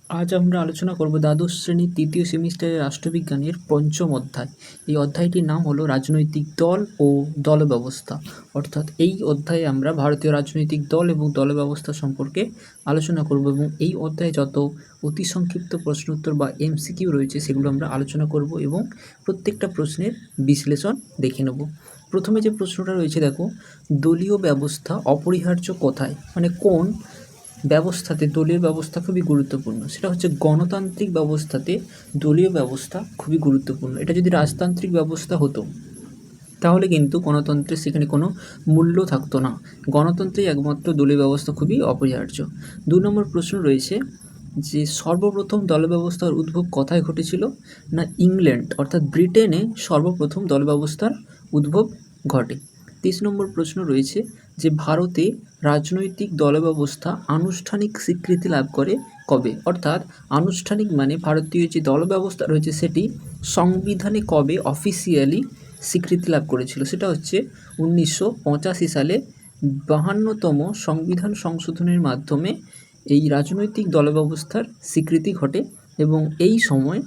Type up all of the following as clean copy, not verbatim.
আজ আমরা আলোচনা করব দ্বাদশ শ্রেণীর তৃতীয় সেমিস্টারের রাষ্ট্রবিজ্ঞানের পঞ্চম অধ্যায়। এই অধ্যায়টির নাম হলো রাজনৈতিক দল ও দল ব্যবস্থা। অর্থাৎ এই অধ্যায়ে আমরা ভারতীয় রাজনৈতিক দল এবং দল ব্যবস্থা সম্পর্কে আলোচনা করব এবং এই অধ্যায়ে যত অতি সংক্ষিপ্ত প্রশ্নোত্তর বা এমসিকিউ রয়েছে সেগুলো আমরা আলোচনা করব এবং প্রত্যেকটা প্রশ্নের বিশ্লেষণ দেখে নেব। প্রথমে যে প্রশ্নটা রয়েছে দেখো, দলীয় ব্যবস্থা অপরিহার্য কোথায়, মানে কোন ব্যবস্থাতে দলীয় ব্যবস্থা খুবই গুরুত্বপূর্ণ? সেটা হচ্ছে গণতান্ত্রিক ব্যবস্থাতে দলীয় ব্যবস্থা খুবই গুরুত্বপূর্ণ। এটা যদি রাজতান্ত্রিক ব্যবস্থা হতো তাহলে কিন্তু গণতন্ত্রের সেখানে কোনো মূল্য থাকতো না। গণতন্ত্রে একমাত্র দলীয় ব্যবস্থা খুবই অপরিহার্য। 2 নম্বর প্রশ্ন রয়েছে যে সর্বপ্রথম দল ব্যবস্থার উদ্ভব কোথায় ঘটেছিল? না, ইংল্যান্ড অর্থাৎ ব্রিটেনে সর্বপ্রথম দল ব্যবস্থার উদ্ভব ঘটে। 30 নম্বর প্রশ্ন রয়েছে যে ভারতে রাজনৈতিক দল ব্যবস্থা আনুষ্ঠানিক স্বীকৃতি লাভ করে কবে? অর্থাৎ আনুষ্ঠানিক মানে ভারতীয় যে দল ব্যবস্থা রয়েছে সেটি সংবিধানে কবে অফিসিয়ালি স্বীকৃতি লাভ করেছিল? সেটা হচ্ছে 1985 সালে 52তম সংবিধান সংশোধনের মাধ্যমে এই রাজনৈতিক দল ব্যবস্থার স্বীকৃতি ঘটে এবং এই সময়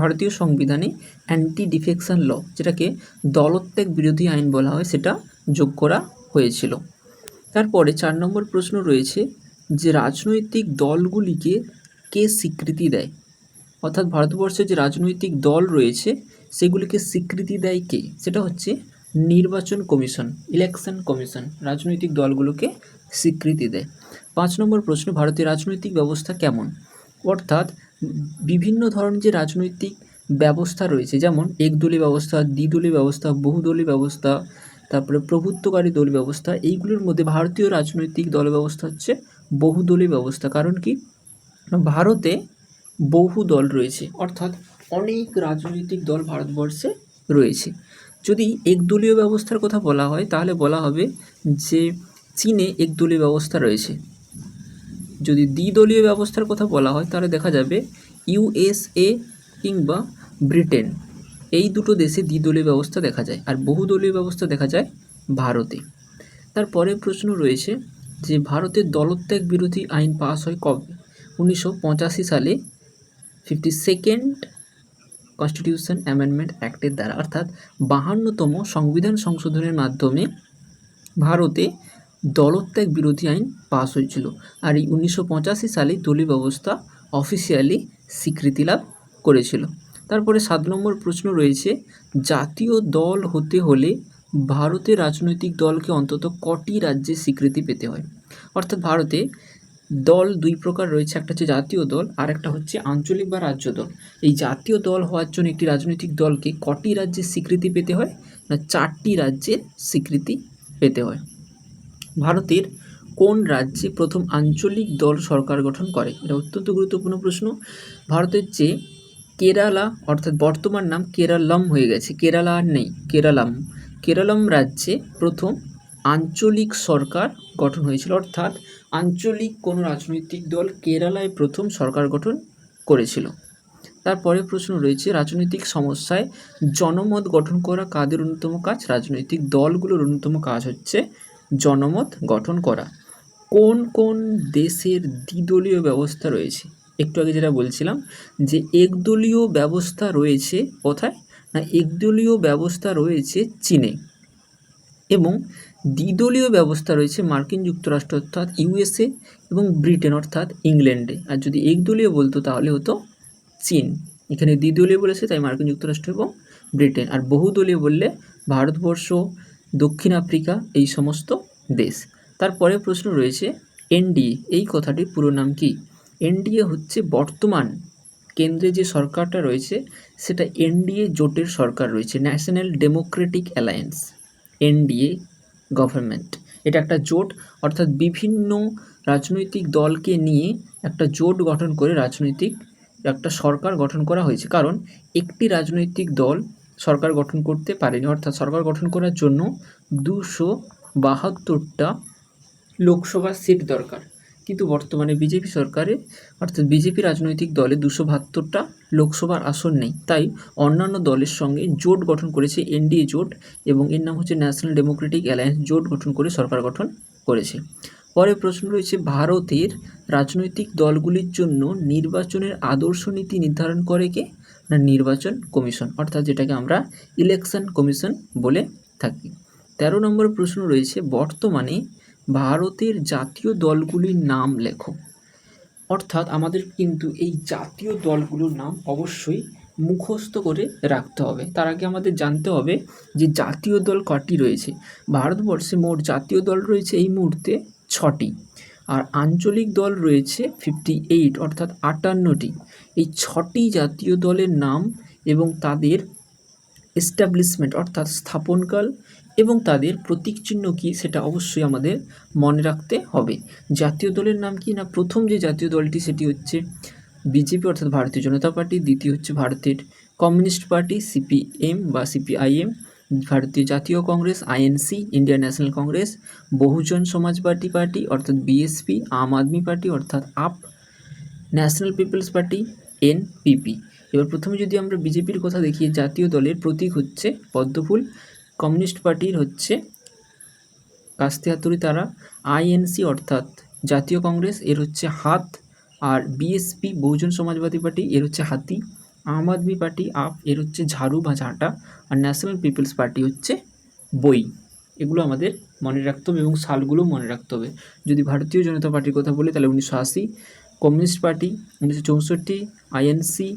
ভারতীয় সংবিধানে অ্যান্টি ডিফেকশন ল, যেটাকে দলত্যাগ বিরোধী আইন বলা হয়, সেটা যোগ করা হয়েছিল। তারপরে 4 নম্বর প্রশ্ন রয়েছে যে রাজনৈতিক দলগুলিকে কে স্বীকৃতি দেয়? অর্থাৎ ভারতবর্ষে যে রাজনৈতিক দল রয়েছে সেগুলিকে স্বীকৃতি দেয় কে? সেটা হচ্ছে নির্বাচন কমিশন, ইলেকশন কমিশন রাজনৈতিক দলগুলোকে স্বীকৃতি দেয়। 5 নম্বর প্রশ্ন, ভারতের রাজনৈতিক ব্যবস্থা কেমন? অর্থাৎ বিভিন্ন ধরনের যে রাজনৈতিক ব্যবস্থা রয়েছে, যেমন একদলীয় ব্যবস্থা, দ্বিদলীয় ব্যবস্থা, বহুদলীয় ব্যবস্থা, তারপরে প্রভুত্বকারী দল ব্যবস্থা, এইগুলোর মধ্যে ভারতীয় রাজনৈতিক দল ব্যবস্থা হচ্ছে বহুদলীয় ব্যবস্থা। কারণ কি? ভারতে বহু দল রয়েছে, অর্থাৎ অনেক রাজনৈতিক দল ভারতবর্ষে রয়েছে। যদি একদলীয় ব্যবস্থার কথা বলা হয় তাহলে বলা হবে যে চীনে একদলীয় ব্যবস্থা রয়েছে। যদি দ্বিদলীয় ব্যবস্থার কথা বলা হয় তাহলে দেখা যাবে ইউএসএ কিংবা ব্রিটেন, এই দুটো দেশে দ্বিদলীয় ব্যবস্থা দেখা যায়, আর বহুদলীয় ব্যবস্থা দেখা যায় ভারতে। তারপরে প্রশ্ন রয়েছে যে ভারতের দলত্যাগ বিরোধী আইন পাস হয় কবে? 1985 সালে 52nd কনস্টিটিউশন অ্যামেন্ডমেন্ট অ্যাক্টের দ্বারা, অর্থাৎ 52তম সংবিধান সংশোধনের মাধ্যমে ভারতে দলত্যাগ বিরোধী আইন পাস হয়েছিল। আর এই 1985 সালে দলীয় ব্যবস্থা অফিসিয়ালি স্বীকৃতি লাভ করেছিল। তারপরে 7 নম্বর প্রশ্ন রয়েছে জাতীয় দল হতে হলে ভারতের রাজনৈতিক দলকে অন্তত কটি রাজ্যে স্বীকৃতি পেতে হয়? অর্থাৎ ভারতে দল দুই প্রকার রয়েছে, একটা হচ্ছে জাতীয় দল আর একটা হচ্ছে আঞ্চলিক বা রাজ্য দল। এই জাতীয় দল হওয়ার জন্য একটি রাজনৈতিক দলকে কটি রাজ্যের স্বীকৃতি পেতে হয়? না, 4টি রাজ্যের স্বীকৃতি পেতে হয়। ভারতের কোন রাজ্যে প্রথম আঞ্চলিক দল সরকার গঠন করে? এটা অত্যন্ত গুরুত্বপূর্ণ প্রশ্ন। ভারতের যে কেরালা, অর্থাৎ বর্তমান নাম কেরালম হয়ে গেছে, কেরালা আর নেই, কেরালম রাজ্যে প্রথম আঞ্চলিক সরকার গঠন হয়েছিল, অর্থাৎ আঞ্চলিক কোনো রাজনৈতিক দল কেরালায় প্রথম সরকার গঠন করেছিল। তারপরে প্রশ্ন রয়েছে রাজনৈতিক সমস্যায় জনমত গঠন করা কাদের অন্যতম কাজ? রাজনৈতিক দলগুলোর অন্যতম কাজ হচ্ছে জনমত গঠন করা। কোন কোন দেশের দ্বিদলীয় ব্যবস্থা রয়েছে? একটু আগে যেটা বলছিলাম যে একদলীয় ব্যবস্থা রয়েছে কোথায়? না, একদলীয় ব্যবস্থা রয়েছে চীনে এবং দ্বিদলীয় ব্যবস্থা রয়েছে মার্কিন যুক্তরাষ্ট্র অর্থাৎ ইউএসএ এবং ব্রিটেন অর্থাৎ ইংল্যান্ডে। আর যদি একদলীয় বলতো তাহলে হতো চীন। এখানে দ্বিদলীয় বলেছে তাই মার্কিন যুক্তরাষ্ট্র এবং ব্রিটেন, আর বহুদলীয় বললে ভারতবর্ষ, দক্ষিণ আফ্রিকা, এই সমস্ত দেশ। তারপরে প্রশ্ন রয়েছে এনডিএ, এই কথাটির পুরো নাম কি? এনডিএ হচ্ছে বর্তমান কেন্দ্রে যে সরকারটা রয়েছে সেটা এনডিএ জোটের সরকার রয়েছে, national Democratic alliance, NDA government. এটা একটা জোট, অর্থাৎ বিভিন্ন রাজনৈতিক দলকে নিয়ে একটা জোট গঠন করে রাজনৈতিক একটা সরকার গঠন করা হয়েছে। কারণ একটি রাজনৈতিক দল সরকার গঠন করতে পারেনি, অর্থাৎ সরকার গঠন করার জন্য 272টা লোকসভা সিট দরকার, কিন্তু বর্তমানে বিজেপি সরকারে অর্থাৎ বিজেপি রাজনৈতিক দলে 272টা লোকসভার আসন নেই, তাই অন্যান্য দলের সঙ্গে জোট গঠন করেছে এনডিএ জোট এবং এর নাম হচ্ছে ন্যাশনাল ডেমোক্রেটিক অ্যালায়েন্স, জোট গঠন করে সরকার গঠন করেছে। পরের প্রশ্ন রয়েছে, ভারতের রাজনৈতিক দলগুলির জন্য নির্বাচনের আদর্শ নীতি নির্ধারণ করে কে? না নির্বাচন কমিশন, অর্থাৎ যেটাকে আমরা ইলেকশন কমিশন বলে থাকি। 13 নম্বর প্রশ্ন রয়েছে, বর্তমানে ভারতের জাতীয় দলগুলির নাম লেখো। অর্থাৎ আমাদের কিন্তু এই জাতীয় দলগুলোর নাম অবশ্যই মুখস্থ করে রাখতে হবে। তার আগে আমাদের জানতে হবে যে জাতীয় দল কটি রয়েছে। ভারতবর্ষে মোট জাতীয় দল রয়েছে এই মুহূর্তে 6টি, আর আঞ্চলিক দল রয়েছে 58, অর্থাৎ 58টি। এই 6টি জাতীয় দলের নাম এবং তাদের এস্টাবলিশমেন্ট অর্থাৎ স্থাপনকাল এবং তাদের প্রতীক চিহ্ন কী সেটা অবশ্যই আমাদের মনে রাখতে হবে। জাতীয় দলের নাম কি? না প্রথম যে জাতীয় দলটি সেটি হচ্ছে বিজেপি অর্থাৎ ভারতীয় জনতা পার্টি, দ্বিতীয় হচ্ছে ভারতের কমিউনিস্ট পার্টি সিপিএম বা সিপিআইএম, ভারতীয় জাতীয় Congress INC, Indian National Congress, Bahujan Samajwadi party অর্থাৎ বিএসপি, আম আদমি পার্টি অর্থাৎ AAP, National People's party NPP. এবার প্রথমে যদি আমরা বিজেপির কথা দেখি, জাতীয় দলের প্রতীক হচ্ছে পদ্মফুল, কমিউনিস্ট পার্টির হচ্ছে কাস্তে হাতুড়ি তারা, আইএনসি অর্থাৎ জাতীয় কংগ্রেস এর হচ্ছে হাত, আর বিএসপি বহুজন সমাজবাদী পার্টি এর হচ্ছে হাতি, আম আদমি পার্টি আপ এর হচ্ছে ঝাড়ু বা ঝাঁটা, আর ন্যাশনাল পিপলস পার্টি হচ্ছে বই। এগুলো আমাদের মনে রাখতে হবে এবং সালগুলো মনে রাখতে হবে। যদি ভারতীয় জনতা পার্টির কথা বলি তাহলে 1980, কমিউনিস্ট পার্টি 1964, আইএনসি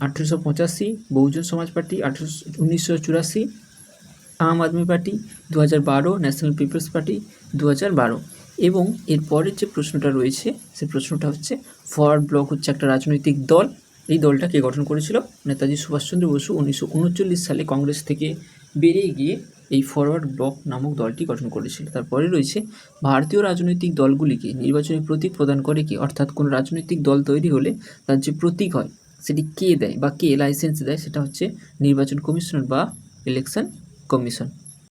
1885, বহুজন সমাজ পার্টি 1984, আম Aadmi party 2012, national People's party 2012। এবং এর পরের যে প্রশ্নটা রয়েছে সেই প্রশ্নটা হচ্ছে, ফরওয়ার্ড ব্লক হচ্ছে একটা রাজনৈতিক দল। এই দলটা কে গঠন করেছিল? নেতাজি সুভাষচন্দ্র বসু 1939 সালে কংগ্রেস থেকে বেরিয়ে গিয়ে এই ফরওয়ার্ড ব্লক নামক দলটি গঠন করেছিল। তারপরে রয়েছে, ভারতীয় রাজনৈতিক দলগুলিকে নির্বাচনী প্রতীক প্রদান করে কে? অর্থাৎ কোনো রাজনৈতিক দল তৈরি হলে তার যে প্রতীক হয় সেটি কে দেয় বা কে লাইসেন্স দেয়? সেটা হচ্ছে নির্বাচন কমিশনার বা ইলেকশন কমিশন।